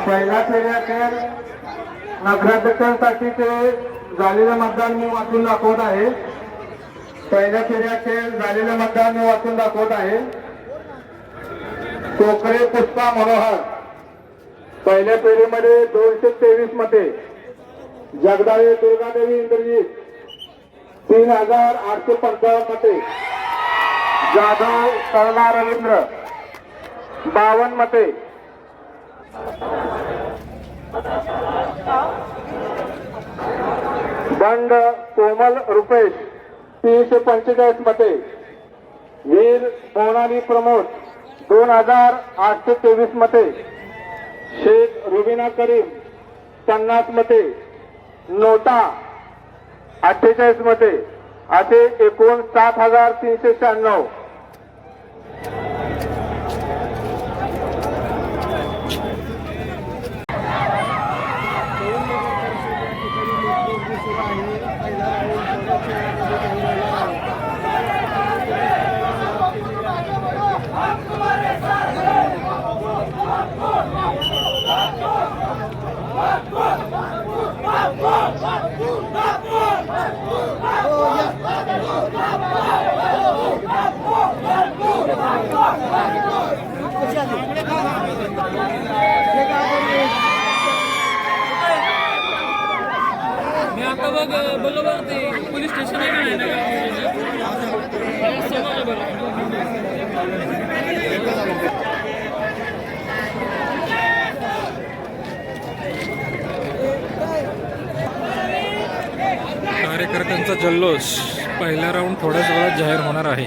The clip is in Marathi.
पहिल्या फेऱ्याखेर नगराध्यक्षांसाठी ते झालेलं मतदान मी वाचून दाखवत आहे। पहिल्या फेऱ्याखेर झालेलं मतदान मी वाचून दाखवत आहे। कोकरे पुष्पा मनोहर पहिल्या फेरीमध्ये 223 मते, जगदाळे दुर्गादेवी इंद्रजीत 3855 मते, जाधव सरला रवींद्र 52 मते, बंड कोमल रुपेश 345 मते, वीर मोनाली प्रमोद 2823 मते, शेख रुबीना करीम 50 मते, नोटा 48 मते, असे एकूण 7396। मी आता बघ बोललो बघ ते पोलीस स्टेशन आहे का नाही कार्यकर्त्यांचा जल्लोष पहिला राऊंड थोड्याच वेळात जाहीर होणार आहे।